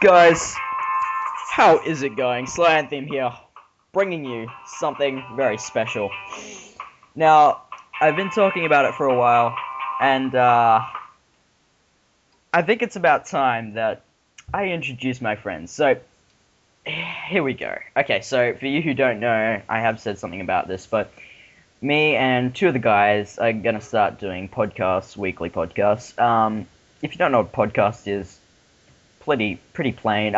Guys, how is it going? Slyanthium here, bringing you something very special. Now, I've been talking about it for a while, and I think it's about time that I introduce my friends. So, here we go. Okay, so for you who don't know, I have said something about this, but me and two of the guys are gonna start doing podcasts, weekly podcasts. If you don't know what a podcast is, pretty plain.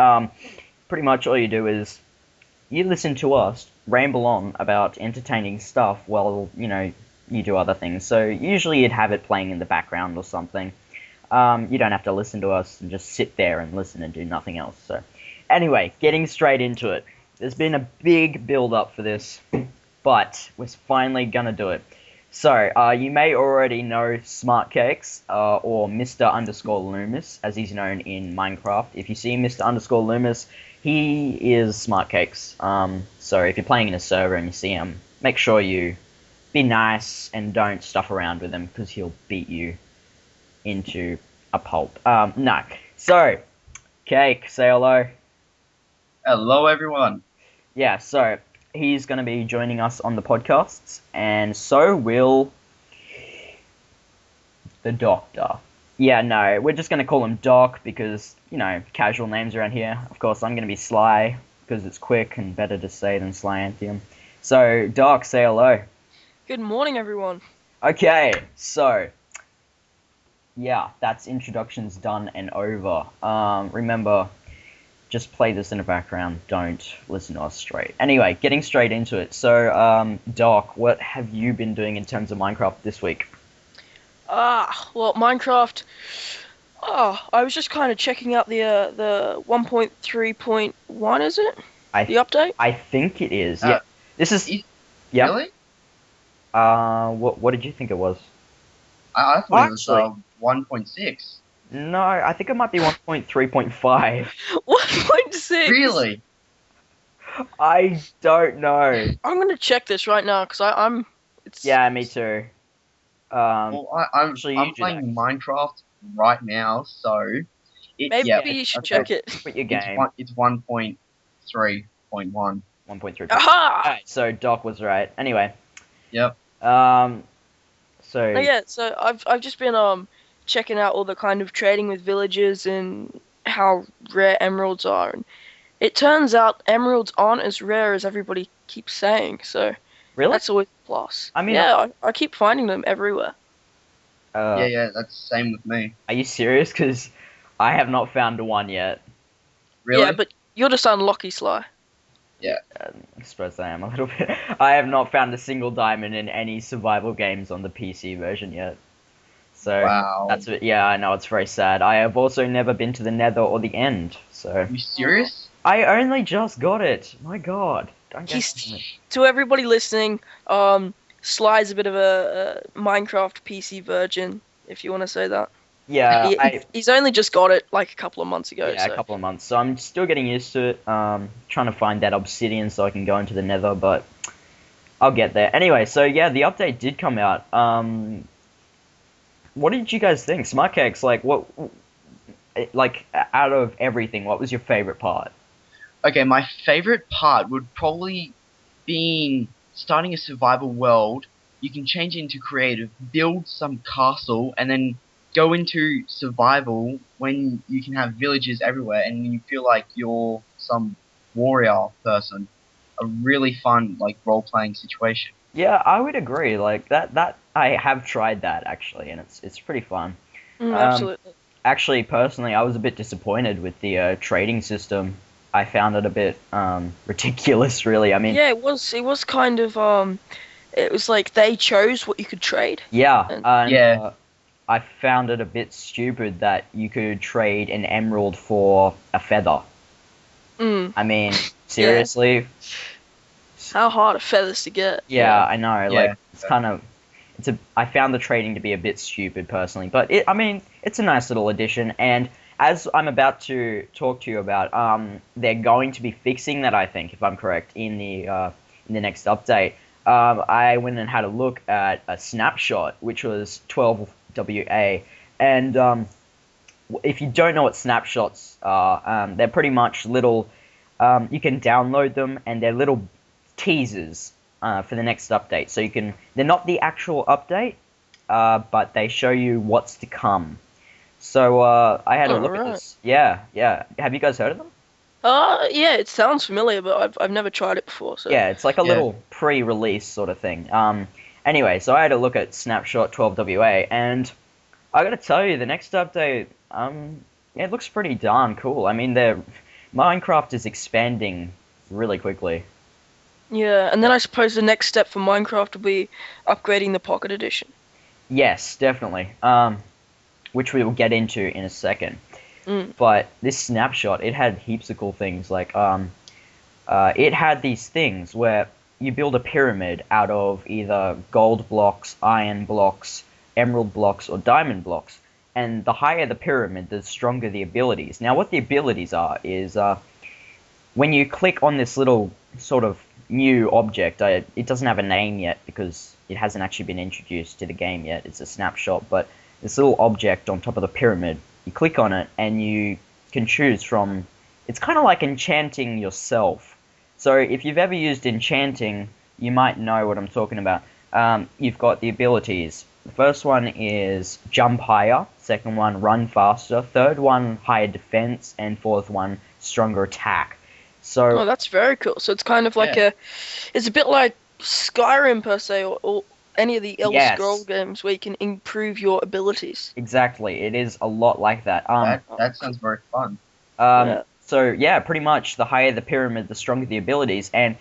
Pretty much all you do is you listen to us ramble on about entertaining stuff while you do other things. So usually you'd have it playing in the background or something. You don't have to listen to us and just sit there and listen and do nothing else. So anyway, getting straight into it. There's been a big build up for this, but we're finally gonna do it. So, you may already know Smartcakes, or Mr. underscore Loomis, as he's known in Minecraft. If you see Mr. underscore Loomis, he is Smartcakes. So if you're playing in a server and you see him, make sure you be nice and don't stuff around with him, because he'll beat you into a pulp. No. So, Cake, say hello. Hello, everyone. Yeah, so he's going to be joining us on the podcasts, and so will the Doctor. Yeah, no, we're just going to call him Doc because, casual names around here. Of course, I'm going to be Sly because it's quick and better to say than Slyanthium. So, Doc, say hello. Good morning, everyone. Okay, so, yeah, that's introductions done and over. Remember, just play this in the background, don't listen to us straight. Anyway, getting straight into it. So, Doc, what have you been doing in terms of Minecraft this week? Well, Minecraft. I was just kind of checking out the 1.3.1, is it? The update? I think it is. Yeah. This is. Yeah. Really? What did you think it was? I thought it was 1.6. No, I think it might be 1.3.5. 1.6. Really? I don't know. I'm gonna check this right now because I'm. Yeah, me too. Well, I'm actually, playing Minecraft right now, so maybe you should check it. Quit your game. It's 1.3.1. 1.3. Aha! Alright, so Doc was right. Anyway. Yep. So. Yeah, so I've just been checking out all the kind of trading with villagers and how rare emeralds are, and it turns out emeralds aren't as rare as everybody keeps saying. So Really? that's always a plus. I mean, yeah, I keep finding them everywhere. Yeah, that's the same with me. Are you serious? Because I have not found one yet. Really? Yeah, but you're just unlucky, Sly. Yeah. I suppose I am a little bit. I have not found a single diamond in any survival games on the PC version yet. So wow. That's it. Yeah, I know, it's very sad. I have also never been to the Nether or the End. So. Are you serious? I only just got it. My God. Don't get To everybody listening, Sly's a bit of a Minecraft PC virgin, if you want to say that. Yeah, he's only just got it like a couple of months ago. Yeah, so. a couple of months. So I'm still getting used to it. Trying to find that obsidian so I can go into the Nether, but I'll get there. Anyway, so yeah, the update did come out. What did you guys think? Smartcakes, out of everything, what was your favorite part? Okay, my favorite part would probably be starting a survival world. You can change it into creative, build some castle, and then go into survival when you can have villages everywhere and you feel like you're some warrior person. A really fun role-playing situation. Yeah, I would agree. Like that I have tried that actually, and it's pretty fun. Absolutely. Actually, personally, I was a bit disappointed with the trading system. I found it a bit ridiculous, really. I mean, yeah, it was kind of it was like they chose what you could trade. Yeah, I found it a bit stupid that you could trade an emerald for a feather. I mean, seriously? Yeah. How hard are feathers to get? Yeah, I know. Yeah. It's kind of... I found the trading to be a bit stupid, personally. But, it's a nice little addition. And as I'm about to talk to you about, they're going to be fixing that, I think, if I'm correct, in the next update. I went and had a look at a snapshot, which was 12 WA, and if you don't know what snapshots are, they're pretty much little. You can download them, and they're little teasers for the next update. So you can. They're not the actual update, but they show you what's to come. So I had a look at this. Yeah, yeah. Have you guys heard of them? Yeah, it sounds familiar, but I've never tried it before. So Yeah, it's like a little pre-release sort of thing. Anyway, so I had a look at Snapshot 12WA, and I gotta tell you, the next update, it looks pretty darn cool. I mean, Minecraft is expanding really quickly. Yeah, and then I suppose the next step for Minecraft will be upgrading the Pocket Edition. Yes, definitely. Which we will get into in a second. Mm. But this snapshot, it had heaps of cool things. Like, it had these things where you build a pyramid out of either gold blocks, iron blocks, emerald blocks, or diamond blocks. And the higher the pyramid, the stronger the abilities. Now, what the abilities are is when you click on this little sort of new object, it doesn't have a name yet because it hasn't actually been introduced to the game yet. It's a snapshot, but this little object on top of the pyramid, you click on it and you can choose from. It's kind of like enchanting yourself. So if you've ever used enchanting, you might know what I'm talking about. You've got the abilities. The first one is jump higher, second one run faster, third one higher defense, and fourth one stronger attack. So that's very cool. So it's kind of like it's a bit like Skyrim per se, or any of the Elder Scrolls games where you can improve your abilities. Exactly, it is a lot like that. That sounds very fun. So yeah, pretty much the higher the pyramid, the stronger the abilities, and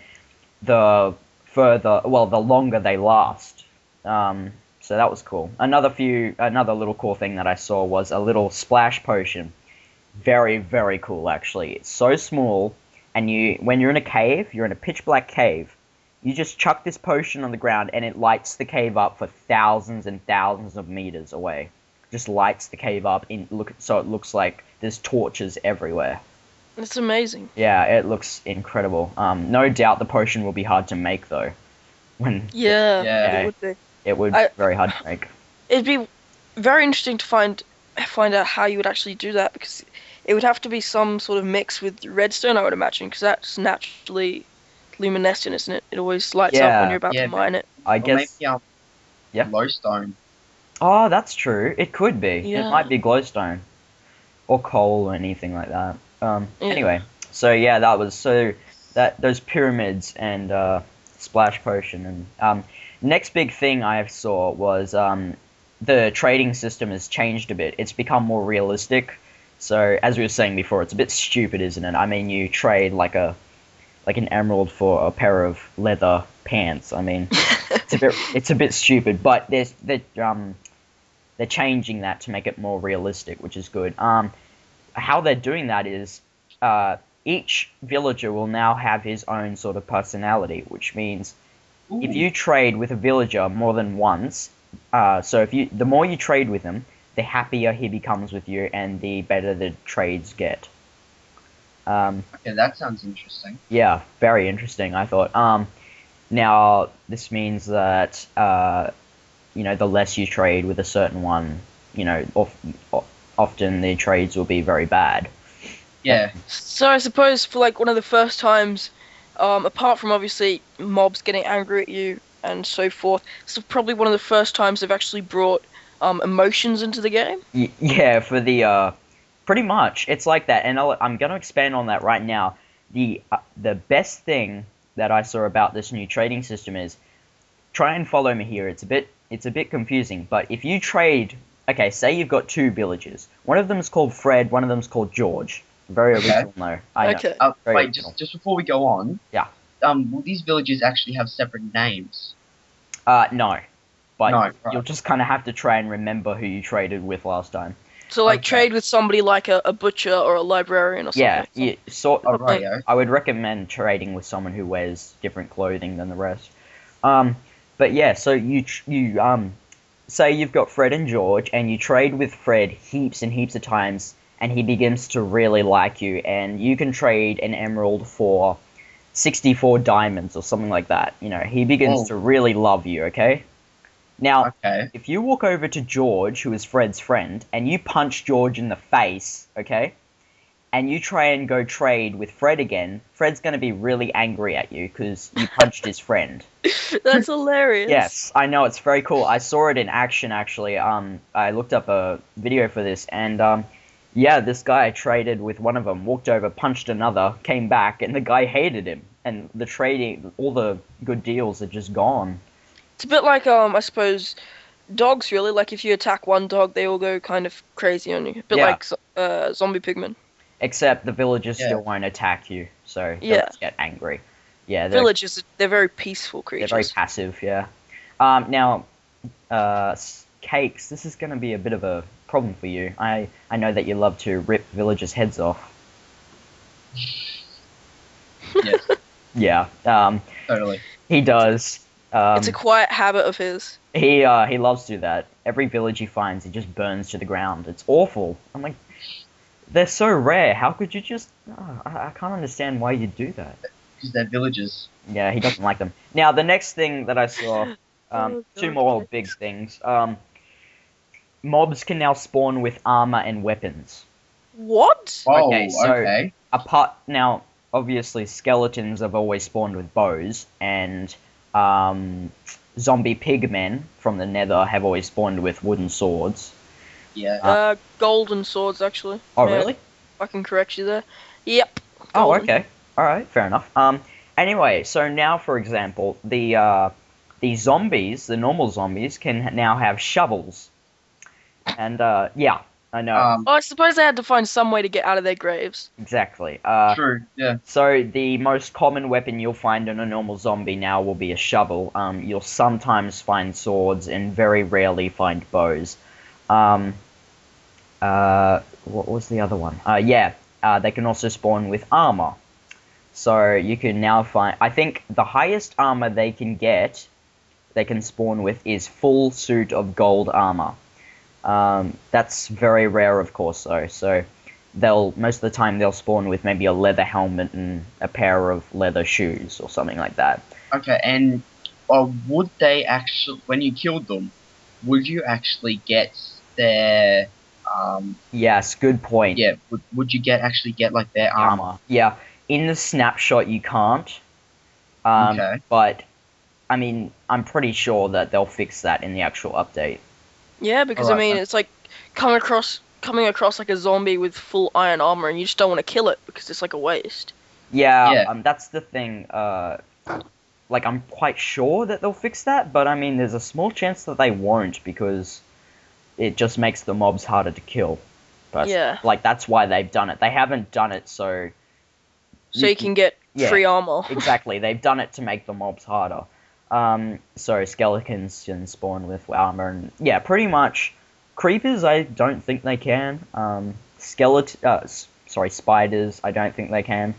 the longer they last. So that was cool. Another little cool thing that I saw was a little splash potion. Very, very cool actually. It's so small, and when you're in a cave, you're in a pitch black cave, you just chuck this potion on the ground and it lights the cave up for thousands and thousands of meters away. Just lights the cave up so it looks like there's torches everywhere. It's amazing. Yeah, it looks incredible. No doubt the potion will be hard to make though. It would be. It would be very hard to make. It'd be very interesting to find out how you would actually do that, because it would have to be some sort of mix with redstone, I would imagine, because that's naturally luminescent, isn't it? It always lights up when you're about to mine it. I guess. Maybe glowstone. Oh, that's true. It could be. Yeah. It might be glowstone, or coal, or anything like that. Anyway, so yeah, those pyramids and splash potion and next big thing I saw was the trading system has changed a bit. It's become more realistic. So as we were saying before, it's a bit stupid, isn't it? I mean, you trade like an emerald for a pair of leather pants. I mean, it's a bit stupid, but they're changing that to make it more realistic, which is good. How they're doing that is each villager will now have his own sort of personality, which means if you trade with a villager more than once, so the more you trade with him, the happier he becomes with you, and the better the trades get. Okay, that sounds interesting. Yeah, very interesting, I thought. Now, this means that, the less you trade with a certain one, often the trades will be very bad. Yeah. So I suppose for like one of the first times, apart from obviously mobs getting angry at you and so forth, it's probably one of the first times they've actually brought emotions into the game. Yeah, for the pretty much it's like that, and I'm going to expand on that right now. The best thing that I saw about this new trading system is, try and follow me here. It's a bit confusing, but if you trade, okay, say you've got two villagers. One of them is called Fred, one of them is called George. Very original, though. I know. Wait, just before we go on. Yeah. Will these villages actually have separate names? No. But you'll just kind of have to try and remember who you traded with last time. So, trade with somebody like a butcher or a librarian or something. Yeah, I would recommend trading with someone who wears different clothing than the rest. But yeah, so you say you've got Fred and George, and you trade with Fred heaps and heaps of times, and he begins to really like you, and you can trade an emerald for 64 diamonds or something like that. He begins to really love you, okay? Now, Okay. if you walk over to George, who is Fred's friend, and you punch George in the face, okay, and you try and go trade with Fred again, Fred's going to be really angry at you because you punched his friend. That's hilarious. Yes, I know, it's very cool. I saw it in action, actually. I looked up a video for this, and yeah, this guy traded with one of them, walked over, punched another, came back, and the guy hated him. And the trading, all the good deals are just gone. It's a bit like I suppose dogs really. Like if you attack one dog, they all go kind of crazy on you. A bit Yeah. like zombie pigmen. Except the villagers Yeah. still won't attack you, so they'll Yeah. just get angry. Yeah, they're Villagers, they're very peaceful very creatures. passive, yeah. Now, Cakes, this is going to be a bit of a problem for you. I know that you love to rip villagers' heads off. Yes. Yeah, Totally. he does. It's a quiet habit of his. He loves to do that. Every village he finds, he just burns to the ground. It's awful. I'm like, they're so rare. How could you just? Oh, I can't understand why you do that. Because they're villagers. Yeah, he doesn't like them. Now, the next thing that I saw, Oh, two God, more Cakes. big things. Mobs can now spawn with armor and weapons. What? Oh, Okay, so- okay. Now, obviously, skeletons have always spawned with bows, and zombie pigmen from the Nether have always spawned with wooden swords. Yeah. Golden swords actually. Oh, Yeah, really? I can correct you there. Yep. Oh, golden. okay. All right, fair enough. Anyway, so now, for example, the zombies, the normal zombies, can now have shovels, and yeah, I know Oh, I suppose they had to find some way to get out of their graves. exactly. True. Yeah. So the most common weapon you'll find in a normal zombie now will be a shovel. You'll sometimes find swords and very rarely find bows. What was the other one? They can also spawn with armor. So you can now find. I think the highest armor they can get, they can spawn with, is full suit of gold armor. That's very rare, of course, though. So most of the time they'll spawn with maybe a leather helmet and a pair of leather shoes or something like that. Okay. And would they actually, when you killed them, would you actually get their Yes, good point. yeah? Would you actually get like their armor? Yeah, in the snapshot you can't. Okay. But I mean, I'm pretty sure that they'll fix that in the actual update. Yeah, because Alright, I mean, then. it's like coming across like a zombie with full iron armor, and you just don't want to kill it because it's like a waste. Yeah, Yeah. that's the thing. Like, I'm quite sure that they'll fix that, but I mean, there's a small chance that they won't because it just makes the mobs harder to kill. But Yeah. like, that's why they've done it. They haven't done it so So you can get yeah. free armor. exactly. They've done it to make the mobs harder. So skeletons can spawn with armor, and yeah, pretty much. Creepers, I don't think they can. Spiders, I don't think they can.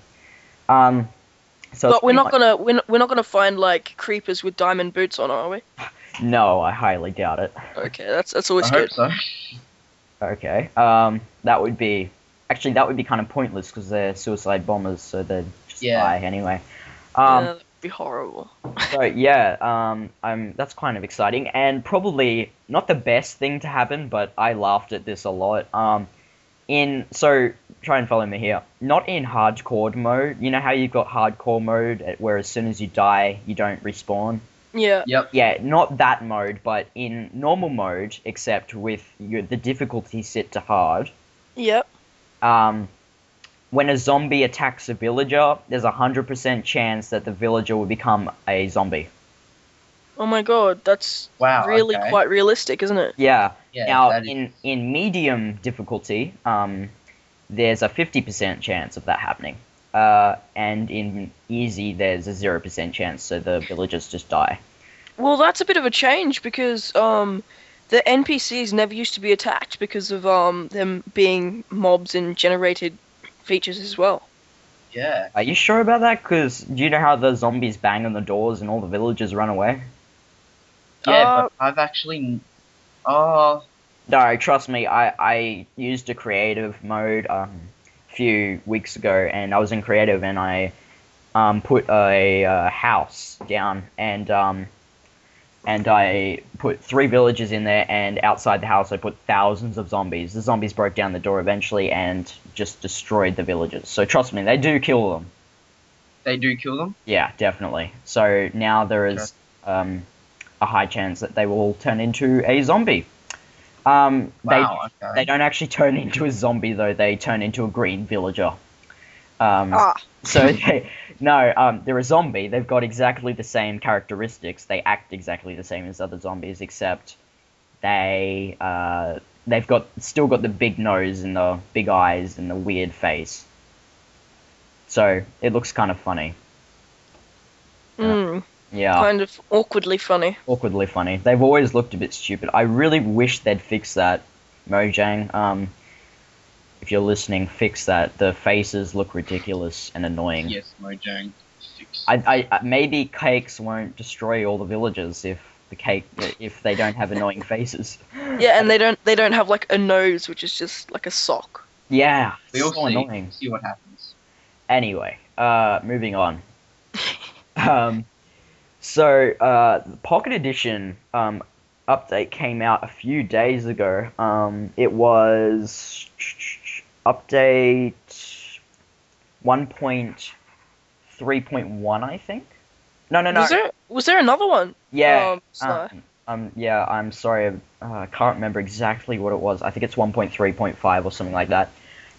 So But it's we're pretty not much- gonna we're not gonna find like creepers with diamond boots on, are we? No, I highly doubt it. Okay, that's always I good. hope so. Okay. That would be kind of pointless because they're suicide bombers, so they'd just Yeah. die anyway. Yeah, that'd be horrible. So yeah, that's kind of exciting, and probably not the best thing to happen, but I laughed at this a lot. So try and follow me here. Not in hardcore mode. You know how you've got hardcore mode where as soon as you die, you don't respawn. Yeah. Yep. Yeah, not that mode, but in normal mode, except with the difficulty set to hard. Yep. When a zombie attacks a villager, there's a 100% chance that the villager will become a zombie. Oh my god, that's Wow. really okay. quite realistic, isn't it? Yeah. Yeah. Now, that is- in medium difficulty, there's a 50% chance of that happening. And in easy, there's a 0% chance, so the villagers just die. Well, that's a bit of a change because the NPCs never used to be attacked because of them being mobs and generated features as well. Yeah. Are you sure about that? Because do you know how the zombies bang on the doors and all the villagers run away? Yeah, but I've actually. Oh. No, trust me, I used a creative mode a few weeks ago, and I was in creative, and I put a house down, and and I put 3 villagers in there, and outside the house I put thousands of zombies. The zombies broke down the door eventually and just destroyed the villagers. So trust me, they do kill them. They do kill them? Yeah, definitely. So now there is a high chance that they will turn into a zombie. Wow, okay. They don't actually turn into a zombie, though. They turn into a green villager. So they're a zombie. They've got exactly the same characteristics. They act exactly the same as other zombies, except they've still got the big nose and the big eyes and the weird face. So it looks kind of funny. Yeah. Kind of awkwardly funny. Awkwardly funny. They've always looked a bit stupid. I really wish they'd fix that, Mojang. If you're listening, fix that. The faces look ridiculous and annoying. Yes, Mojang, fix. Maybe cakes won't destroy all the villagers if they don't have annoying faces. Yeah, and they don't have like a nose, which is just like a sock. Yeah, We'll so annoying. see what happens. Anyway, moving on. So Pocket Edition update came out a few days ago. It was update 1.3.1, I think. No. Was there another one? Yeah. Yeah. I'm sorry. I can't remember exactly what it was. I think it's 1.3.5 or something like that.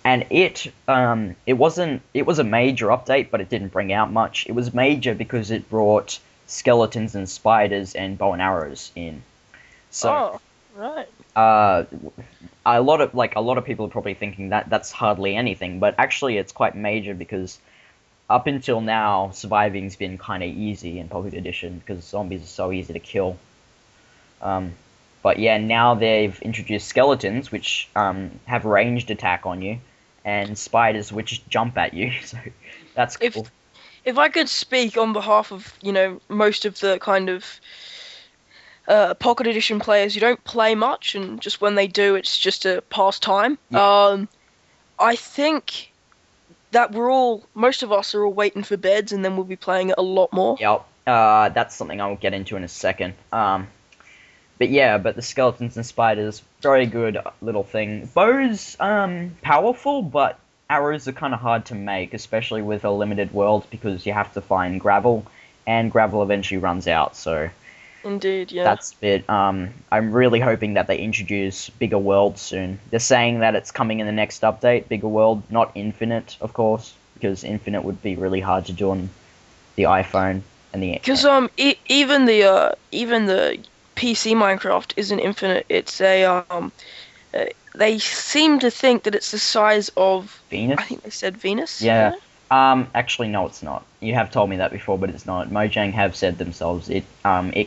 And it was a major update, but it didn't bring out much. It was major because it brought skeletons and spiders and bow and arrows in. So, right. A lot of people are probably thinking that that's hardly anything, but actually it's quite major because up until now, surviving's been kind of easy in Pocket Edition because zombies are so easy to kill. But yeah, now they've introduced skeletons, which have ranged attack on you, and spiders which jump at you. So that's cool. If I could speak on behalf of most of the kind of Pocket Edition players who don't play much, and just when they do, it's just a pastime. Yeah. I think that most of us are all waiting for beds, and then we'll be playing it a lot more. Yep. That's something I'll get into in a second. But the skeletons and spiders, very good little thing. Bows, powerful, but arrows are kind of hard to make, especially with a limited world, because you have to find gravel, and gravel eventually runs out, so... Indeed, yeah. That's a bit, I'm really hoping that they introduce bigger worlds soon. They're saying that it's coming in the next update, bigger world, not infinite, of course, because infinite would be really hard to do on the iPhone and the... Because, even the PC Minecraft isn't infinite. It's they seem to think that it's the size of Venus. I think they said Venus. Yeah. Actually, no, it's not. You have told me that before, but it's not. Mojang have said themselves it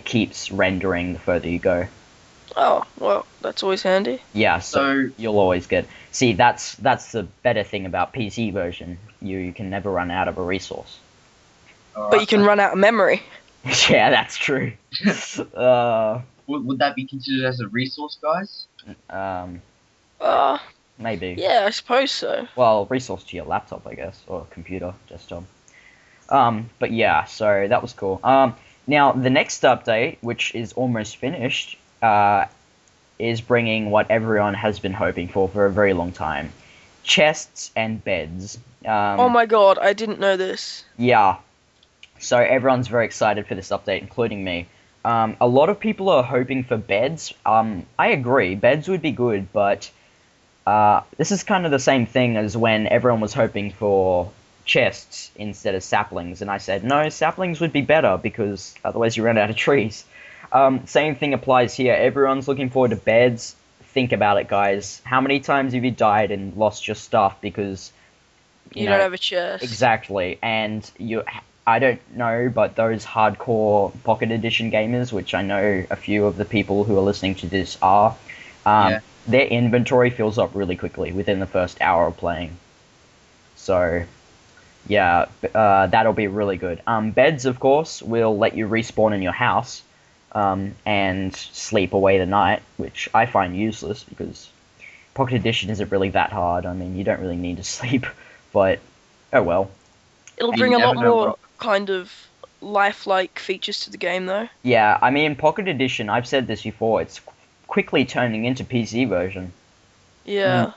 keeps rendering the further you go. Oh, well, that's always handy. Yeah, so you'll always get... See, that's the better thing about PC version. You can never run out of a resource. But you can run out of memory. Yeah, that's true. Would that be considered as a resource, guys? Maybe. Yeah, I suppose so. Well, resource to your laptop, I guess, or computer, desktop. But yeah, so that was cool. Now, the next update, which is almost finished, is bringing what everyone has been hoping for a very long time. Chests and beds. Oh my god, I didn't know this. Yeah. So everyone's very excited for this update, including me. A lot of people are hoping for beds. I agree, beds would be good, but this is kind of the same thing as when everyone was hoping for chests instead of saplings, and I said, no, saplings would be better, because otherwise you run out of trees. Same thing applies here. Everyone's looking forward to beds. Think about it, guys. How many times have you died and lost your stuff because... You don't have a chest. Exactly, and I don't know, but those hardcore Pocket Edition gamers, which I know a few of the people who are listening to this are, their inventory fills up really quickly within the first hour of playing. So, yeah, that'll be really good. Beds, of course, will let you respawn in your house and sleep away the night, which I find useless because Pocket Edition isn't really that hard. I mean, you don't really need to sleep, but oh well. It'll bring a lot more kind of lifelike features to the game, though. Yeah, I mean, Pocket Edition, I've said this before, it's quickly turning into PC version. Yeah.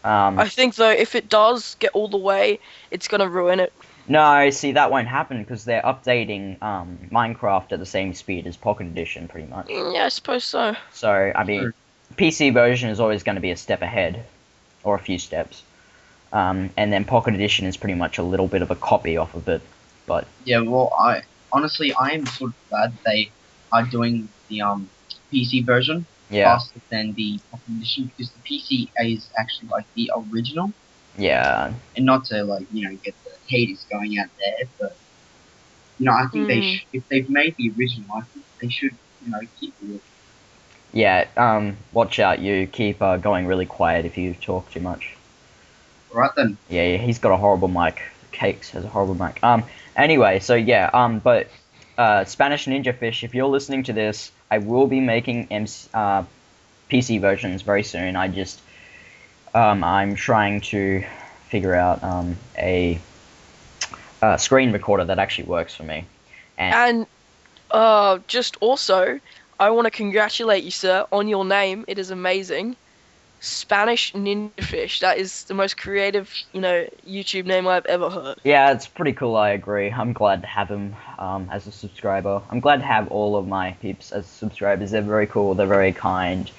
Um, I think, though, if it does get all the way, it's gonna ruin it. no, see, that won't happen because they're updating Minecraft at the same speed as Pocket Edition, pretty much. Yeah, I suppose so. So, I mean, PC version is always going to be a step ahead, or a few steps. And then Pocket Edition is pretty much a little bit of a copy off of it. But yeah, well, I am sort of glad they are doing the PC version faster than the Pocket Edition, because the PC is actually like the original. Yeah. And not to get the haters going out there, but I think if they've made the original, I think they should keep it. Yeah. Watch out! You keep going really quiet if you talk too much. Right then. Yeah, he's got a horrible mic. Cakes has a horrible mic. Anyway, so yeah. But Spanish Ninja Fish, if you're listening to this, I will be making PC versions very soon. I'm trying to figure out a screen recorder that actually works for me. And just also, I want to congratulate you, sir, on your name. It is amazing. Spanish Ninja Fish. That is the most creative, YouTube name I've ever heard. Yeah, it's pretty cool, I agree. I'm glad to have him as a subscriber. I'm glad to have all of my peeps as subscribers. They're very cool, they're very kind,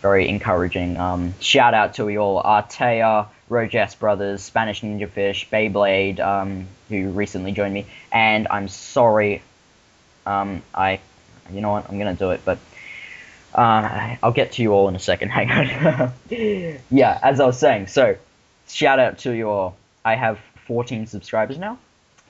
very encouraging. Shout out to you all. Artea, Rojas Brothers, Spanish Ninja Fish, Beyblade, who recently joined me. And I'm sorry, you know what, I'm gonna do it, but I'll get to you all in a second, hang on. Yeah, as I was saying, so, shout out to you all. I have 14 subscribers now.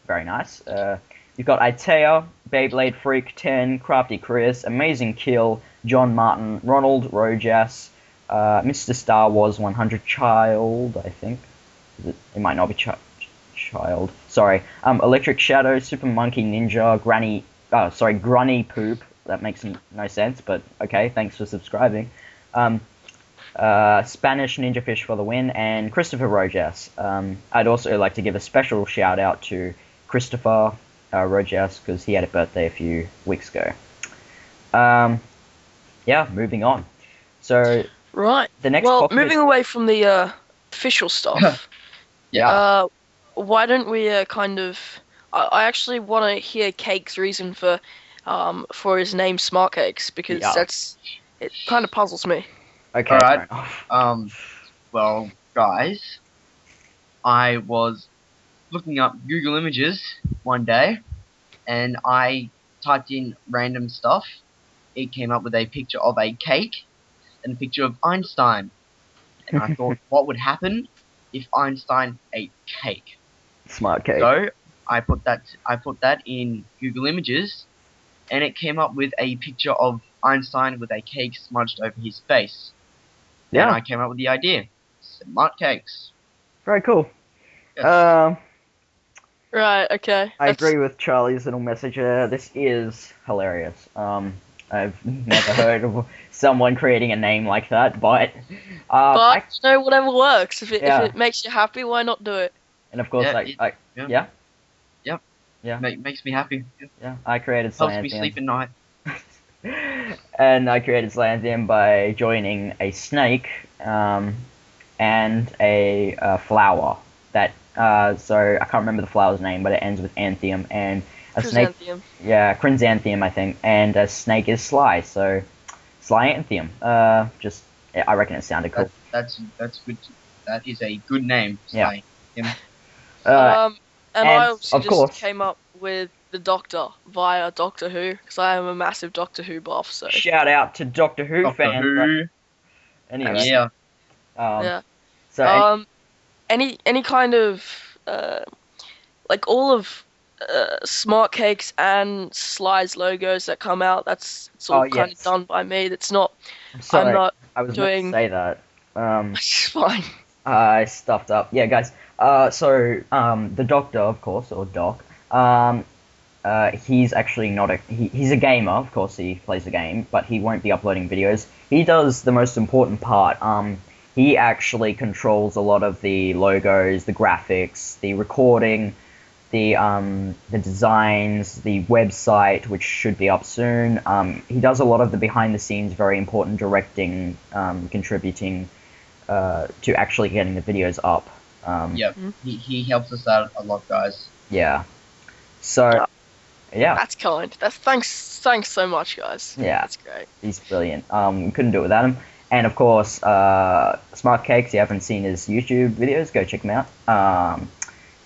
Very nice. You've got Itea, Beyblade Freak 10, Crafty Chris, Amazing Kill, John Martin, Ronald Rojas, Mr. Star Wars 100 Child, I think. It might not be Child. Sorry. Electric Shadow, Super Monkey Ninja, Grunny Poop. That makes no sense, but okay, thanks for subscribing. Spanish Ninja Fish for the win, and Christopher Rojas. I'd also like to give a special shout out to Christopher Rojas, because he had a birthday a few weeks ago. Yeah, moving on. So, right. The next moving away from the official stuff. Yeah. Why don't we I actually want to hear Cake's reason for his name Smart Cakes, because it kind of puzzles me. Okay. Alright. Well, guys, I was looking up Google Images one day, and I typed in random stuff. It came up with a picture of a cake and a picture of Einstein. And I thought, what would happen if Einstein ate cake? Smart Cake. So I put that in Google Images, and it came up with a picture of Einstein with a cake smudged over his face. Yeah. And I came up with the idea. Smart Cakes. Very cool. Yes. Right, okay. I agree with Charlie's little message. This is hilarious. I've never heard of someone creating a name like that, but whatever works. If it makes you happy, why not do it? And of course, Makes me happy. Yeah, I created Slyanthium. Helps me sleep at night. And I created Slyanthium by joining a snake and a flower. So I can't remember the flower's name, but it ends with anthium, and a snake. Yeah, Chrysanthemum, I think, and a snake is Sly, so Slyanthium. I reckon it sounded cool. That's good. That is a good name. Yeah. And I also just came up with the Doctor via Doctor Who, because I am a massive Doctor Who buff. So shout out to Doctor Who fans. Who. Anyway. Yeah. So any kind of all of Smart Cakes and Sly's logos that come out, that's all kind of done by me. That's not. I'm sorry, I'm not I was doing. Meant to say that. It's fine. I stuffed up. Yeah, guys. The Doctor, of course, or Doc. He's actually not he's a gamer. Of course, he plays the game, but he won't be uploading videos. He does the most important part. He actually controls a lot of the logos, the graphics, the recording, the designs, the website, which should be up soon. He does a lot of the behind the scenes, very important directing, contributing to actually getting the videos up. Yep, he helps us out a lot, guys. Yeah. So, yeah. That's kind. That's thanks so much, guys. Yeah. That's great. He's brilliant. Couldn't do it without him. And of course, Smart Cakes. If you haven't seen his YouTube videos, go check him out.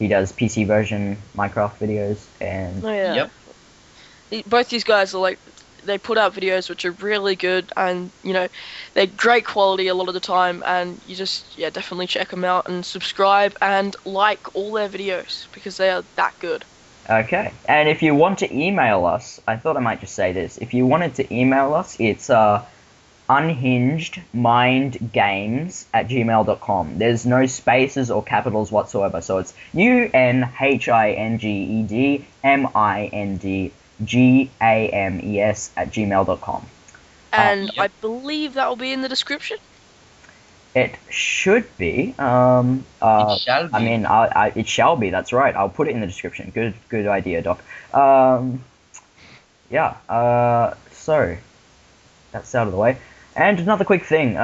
He does PC version Minecraft videos, and Oh yeah. Yep. Both these guys are like, they put out videos which are really good, and you know, they're great quality a lot of the time, and you just definitely check them out and subscribe and like all their videos because they are that good. okay. And if you want to email us, I thought I might just say this. If you wanted to email us, it's unhingedmindgames@gmail.com. There's no spaces or capitals whatsoever, so it's unhingedgames@gmail.com. And Yep. I believe that will be in the description. It should be. It shall be. I mean, it shall be. That's right. I'll put it in the description. Good idea, Doc. Yeah. So that's out of the way. And another quick thing.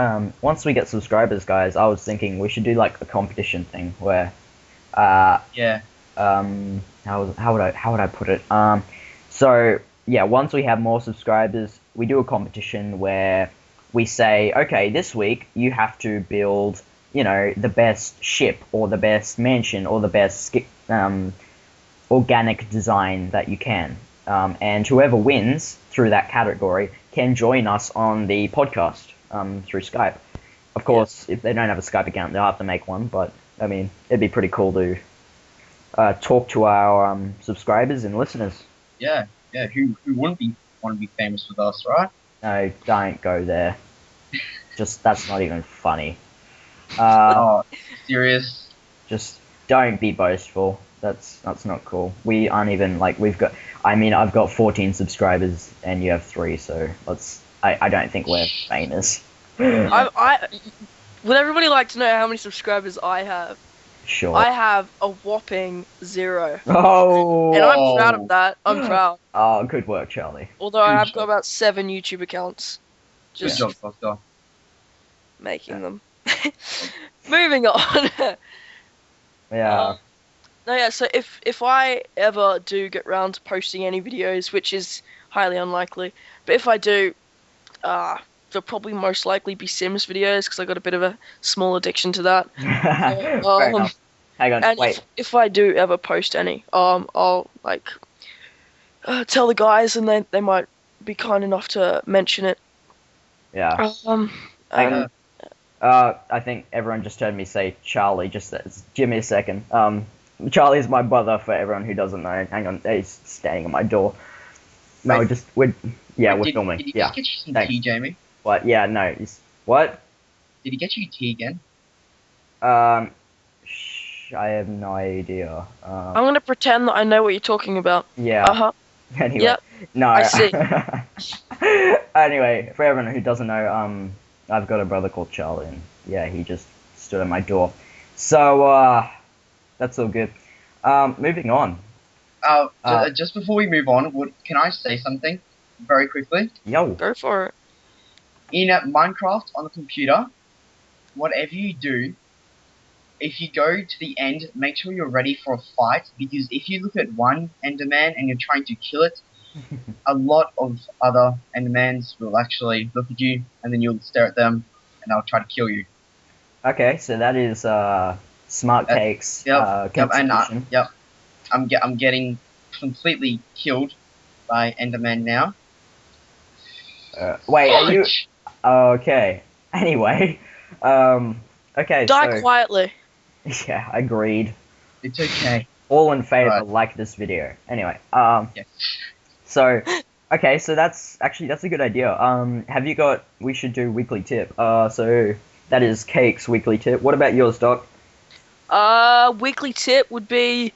Once we get subscribers, guys, I was thinking we should do like a competition thing where, Yeah. how would I put it? So yeah, once we have more subscribers, we do a competition where we say, okay, this week you have to build, the best ship or the best mansion or the best organic design that you can. And whoever wins through that category can join us on the podcast through Skype. Of course, if they don't have a Skype account, they'll have to make one. But I mean, it'd be pretty cool to talk to our subscribers and listeners. Yeah. Who wouldn't want to be famous with us, right? No, don't go there. That's not even funny. Oh, serious. Just don't be boastful. That's not cool. We aren't even I've got 14 subscribers and you have 3, so I don't think we're famous. Would everybody like to know how many subscribers I have? Sure. I have a whopping 0. Oh. And I'm proud of that. I'm proud. Oh, good work, Charlie. Although I Good have job. got about 7 YouTube accounts. Good Just job, Doctor. making them. Moving on. Yeah. No, yeah, so if I ever do get round to posting any videos, which is highly unlikely, but if I do, they'll probably most likely be Sims videos, because I got a bit of a small addiction to that. Fair enough. Hang on, And wait. if I do ever post any, I'll tell the guys, and they might be kind enough to mention it. Yeah. Um, Hang um, on. I think everyone just heard me say Charlie. Just give me a second. Charlie's my brother. For everyone who doesn't know, hang on. He's standing at my door. No, Wait. we're Did filming. he Yeah. just get you some Thanks. tea, Jamie? What? Yeah. No. What? Did he get you tea again? I have no idea. I'm gonna pretend that I know what you're talking about. Yeah. Uh-huh. Anyway. Yep. No. I see. Anyway, for everyone who doesn't know, I've got a brother called Charlie, and yeah, he just stood at my door. So, that's all good. Moving on. Just before we move on, can I say something very quickly? Yo. Go for it. In Minecraft on the computer, whatever you do, if you go to the end, make sure you're ready for a fight, because if you look at one Enderman and you're trying to kill it, a lot of other Endermans will actually look at you, and then you'll stare at them, and they'll try to kill you. Okay, so that is Smart Cakes. Constitution. I'm getting completely killed by Enderman now. Wait, are you? Ouch! Okay. Anyway, okay. Die So quietly. yeah, agreed. It's okay. All in favor, Right. like this video. Anyway, Yes. so okay, so that's a good idea. Have you got? We should do weekly tip. So that is Cake's weekly tip. What about yours, Doc? Weekly tip would be,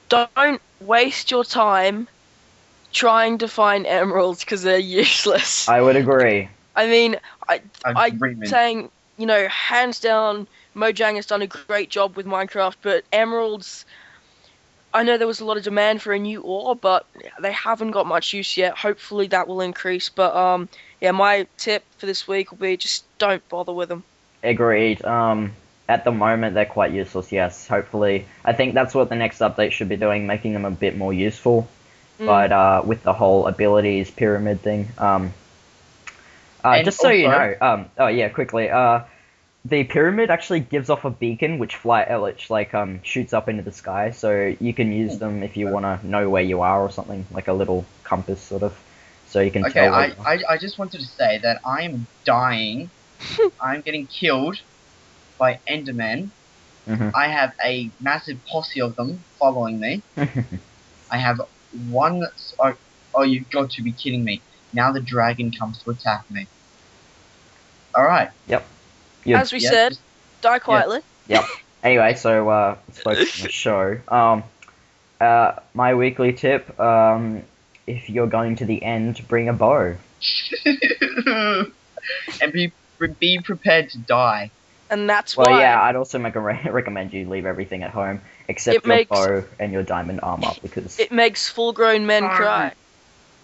don't waste your time trying to find emeralds because they're useless. I would agree. I mean, I'm Agreement. saying hands down, Mojang has done a great job with Minecraft, but emeralds, I know there was a lot of demand for a new ore, but they haven't got much use yet. Hopefully that will increase. But yeah, my tip for this week will be just don't bother with them. Agreed. At the moment they're quite useless. Yes. Hopefully, I think that's what the next update should be doing, making them a bit more useful. But with the whole abilities pyramid thing, just so you know, oh yeah, quickly, the pyramid actually gives off a beacon which shoots up into the sky, so you can use them if you want to know where you are or something, like a little compass sort of, so you can tell. I just wanted to say that I am dying. I'm getting killed by Endermen. I have a massive posse of them following me. I have one. Oh, you've got to be kidding me! Now the dragon comes to attack me. All right. Yep. As we said, die quietly. Yep. Anyway, so let's focus on the show. My weekly tip: if you're going to the end, bring a bow. And be prepared to die. And that's why. Well, yeah, I'd also recommend you leave everything at home except your bow and your diamond armor, because it makes full-grown men cry.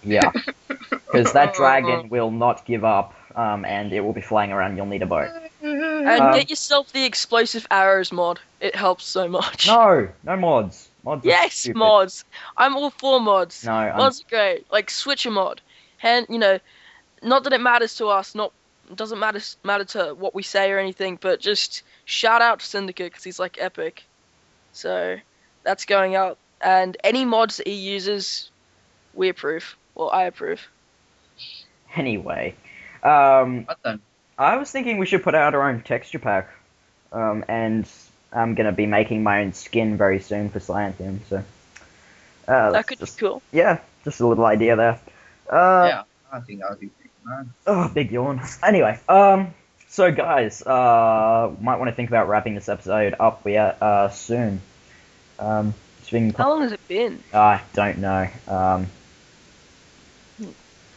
Yeah, because that dragon will not give up, and it will be flying around. You'll need a bow. And get yourself the explosive arrows mod. It helps so much. No mods. Yes, mods. I'm all for mods. No, mods are great. Like switch a mod, and not that it matters to us. Doesn't matter to what we say or anything. But just shout out to Syndicate because he's like epic. So that's going out. And any mods that he uses, we approve. Well, I approve. Anyway, What then? I was thinking we should put out our own texture pack, and I'm gonna be making my own skin very soon for Slyanthium, so that could be cool. Yeah, just a little idea there. Yeah, I think that would be pretty nice. Oh, big yawn. Anyway, so guys, might want to think about wrapping this episode up. We are soon. It's been How long has it been? I don't know.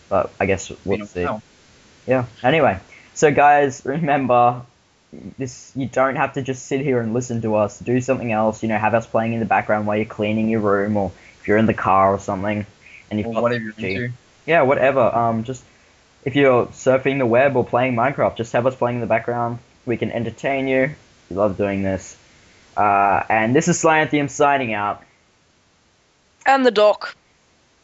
But I guess we'll see. Yeah. Anyway, so guys, remember, you don't have to just sit here and listen to us. Do something else. Have us playing in the background while you're cleaning your room, or if you're in the car or something, and you've got whatever you're into. Yeah, whatever. Just if you're surfing the web or playing Minecraft, just have us playing in the background. We can entertain you. We love doing this. And this is Slyanthium signing out. And the Doc.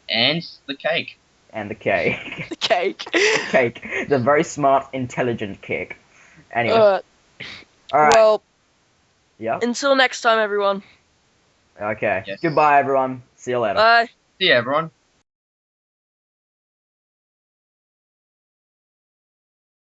And the cake. And the cake. The cake. The cake. The very smart, intelligent cake. Anyway. Alright. Well, yeah. Until next time, everyone. Okay. Yes. Goodbye, everyone. See you later. Bye. See you, everyone.